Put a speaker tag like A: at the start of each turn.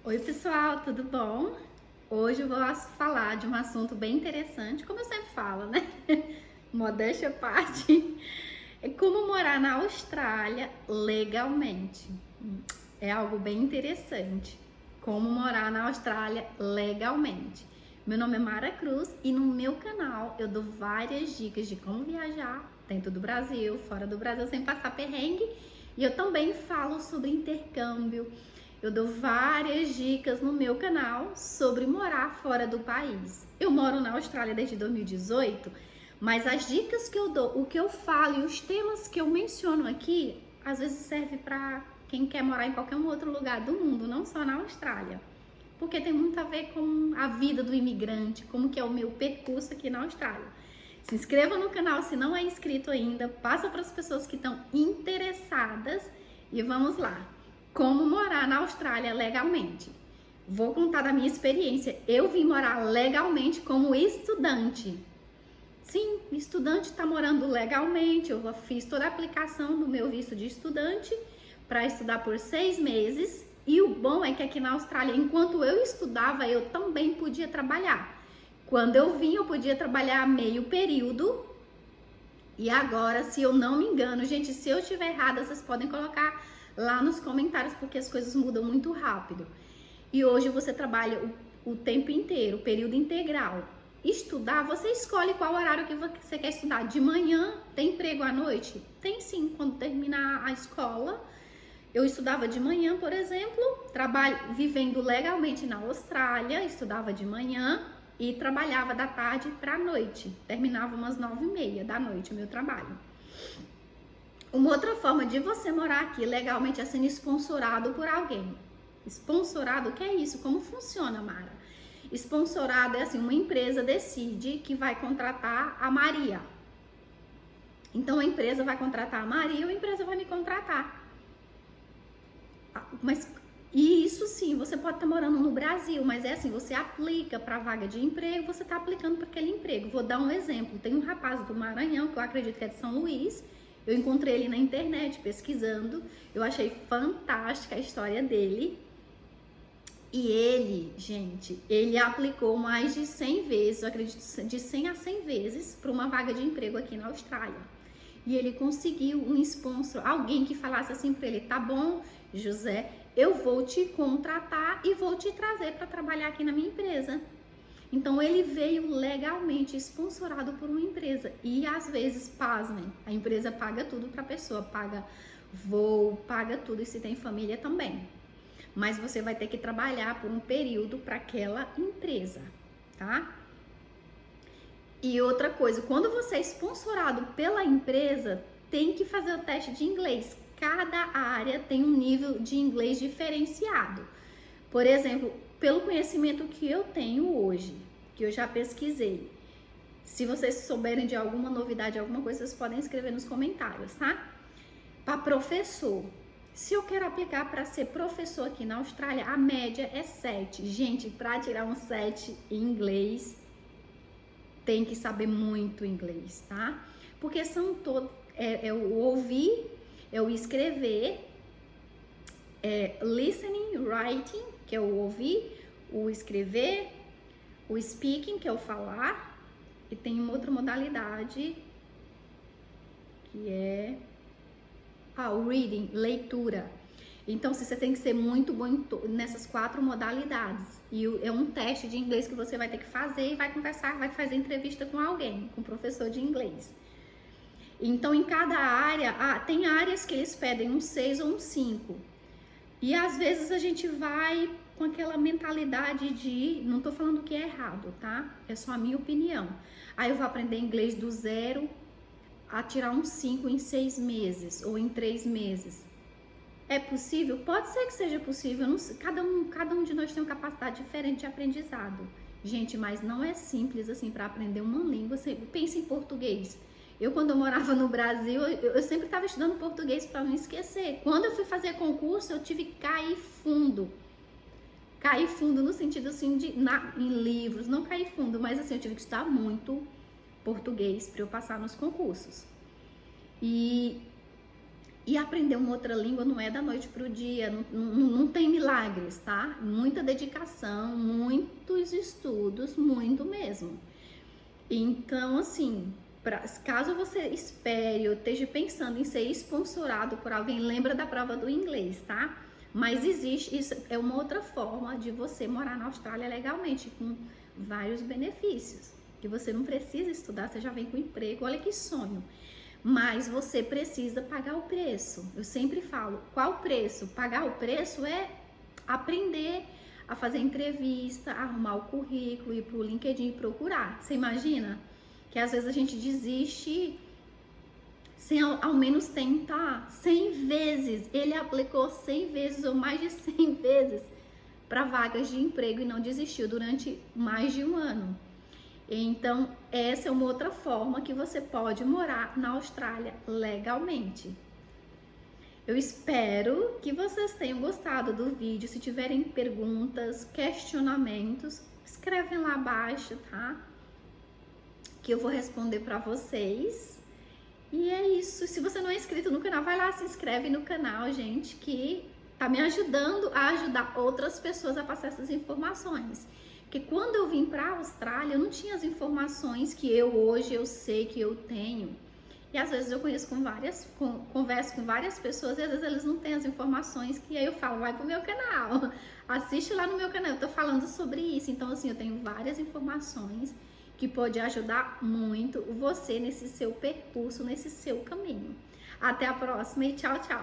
A: Oi pessoal, tudo bom? Hoje eu vou falar de um assunto bem interessante, como eu sempre falo, né? Modéstia à parte, é como morar na Austrália legalmente. É algo bem interessante, como morar na Austrália legalmente. Meu nome é Mara Cruz e no meu canal eu dou várias dicas de como viajar dentro do Brasil, fora do Brasil, sem passar perrengue. E eu também falo sobre intercâmbio. Eu dou várias dicas no meu canal sobre morar fora do país. Eu moro na Austrália desde 2018, mas as dicas que eu dou, o que eu falo e os temas que eu menciono aqui, às vezes serve para quem quer morar em qualquer outro lugar do mundo, não só na Austrália. Porque tem muito a ver com a vida do imigrante, como que é o meu percurso aqui na Austrália. Se inscreva no canal se não é inscrito ainda, passa para as pessoas que estão interessadas e vamos lá. Como morar na Austrália legalmente. Vou contar da minha experiência. Eu vim morar legalmente como estudante. Sim, estudante está morando legalmente. Eu fiz toda a aplicação do meu visto de estudante para estudar por 6 meses. E o bom é que aqui na Austrália, enquanto eu estudava, eu também podia trabalhar. Quando eu vim, eu podia trabalhar meio período. E agora, se eu não me engano, gente, se eu estiver errada, vocês podem colocar lá nos comentários, porque as coisas mudam muito rápido. E hoje você trabalha o tempo inteiro, o período integral. Estudar, você escolhe qual horário que você quer estudar. De manhã, tem emprego à noite? Tem sim, quando terminar a escola. Eu estudava de manhã, por exemplo, vivendo legalmente na Austrália, estudava de manhã e trabalhava da tarde para a noite. Terminava umas 9h30 da noite o meu trabalho. Uma outra forma de você morar aqui legalmente é sendo sponsorado por alguém. Sponsorado, o que é isso? Como funciona, Mara? Sponsorado é assim, uma empresa decide que vai contratar a Maria. Então a empresa vai contratar a Maria ou a empresa vai me contratar. E isso sim, você pode estar morando no Brasil, mas é assim, você aplica para a vaga de emprego, você está aplicando para aquele emprego. Vou dar um exemplo, tem um rapaz do Maranhão, que eu acredito que é de São Luís. Eu encontrei ele na internet pesquisando, eu achei fantástica a história dele. E ele, gente, ele aplicou mais de 100 vezes, eu acredito de 100 a 100 vezes, para uma vaga de emprego aqui na Austrália. E ele conseguiu um sponsor, alguém que falasse assim para ele: tá bom, José, eu vou te contratar e vou te trazer para trabalhar aqui na minha empresa. Então ele veio legalmente sponsorado por uma empresa e às vezes, pasmem, a empresa paga tudo para a pessoa, paga voo, paga tudo, e se tem família também. Mas você vai ter que trabalhar por um período para aquela empresa, tá? E outra coisa, quando você é sponsorado pela empresa, tem que fazer o teste de inglês. Cada área tem um nível de inglês diferenciado. Por exemplo, pelo conhecimento que eu tenho hoje, que eu já pesquisei, se vocês souberem de alguma novidade, alguma coisa, vocês podem escrever nos comentários, tá? Para professor, se eu quero aplicar para ser professor aqui na Austrália, a média é 7. Gente, para tirar um 7 em inglês, tem que saber muito inglês, tá? Porque são todos, é o ouvir, é o escrever, listening, writing, que é o ouvir, o escrever, o speaking, que é o falar, e tem uma outra modalidade que é o reading, leitura. Então, você tem que ser muito bom nessas 4 modalidades. E é um teste de inglês que você vai ter que fazer e vai conversar, vai fazer entrevista com alguém, com um professor de inglês. Então, em cada área, tem áreas que eles pedem um 6 ou um 5. E às vezes a gente vai com aquela mentalidade de, não tô falando que é errado, tá? É só a minha opinião. Aí eu vou aprender inglês do 0 a tirar um 5 em 6 meses ou em 3 meses. É possível? Pode ser que seja possível. Não sei, cada um de nós tem uma capacidade diferente de aprendizado. Gente, mas não é simples assim para aprender uma língua. Você pensa em português. Eu, quando eu morava no Brasil, eu sempre estava estudando português para não esquecer. Quando eu fui fazer concurso, eu tive que cair fundo. Cair fundo no sentido assim em livros, não cair fundo, mas assim, eu tive que estudar muito português para eu passar nos concursos. E E aprender uma outra língua não é da noite pro dia, não tem milagres, tá? Muita dedicação, muitos estudos, muito mesmo. Então, assim, caso você espere ou esteja pensando em ser sponsorado por alguém, lembra da prova do inglês, tá? Mas existe, isso é uma outra forma de você morar na Austrália legalmente, com vários benefícios. Que você não precisa estudar, você já vem com emprego, olha que sonho. Mas você precisa pagar o preço. Eu sempre falo, qual o preço? Pagar o preço é aprender a fazer entrevista, arrumar o currículo, ir pro LinkedIn e procurar. Você imagina que às vezes a gente desiste sem ao menos tentar 100 vezes. Ele aplicou 100 vezes ou mais de 100 vezes para vagas de emprego e não desistiu durante mais de um ano. Então, essa é uma outra forma que você pode morar na Austrália legalmente. Eu espero que vocês tenham gostado do vídeo. Se tiverem perguntas, questionamentos, escrevem lá abaixo, tá? Que eu vou responder para vocês. E é isso. Se você não é inscrito no canal, vai lá, se inscreve no canal, gente, que tá me ajudando a ajudar outras pessoas a passar essas informações. Porque quando eu vim para a Austrália, eu não tinha as informações que hoje eu sei que eu tenho. E às vezes eu converso com várias pessoas e às vezes eles não têm as informações que aí eu falo, vai pro meu canal, assiste lá no meu canal, eu tô falando sobre isso. Então, assim, eu tenho várias informações que pode ajudar muito você nesse seu percurso, nesse seu caminho. Até a próxima e tchau, tchau!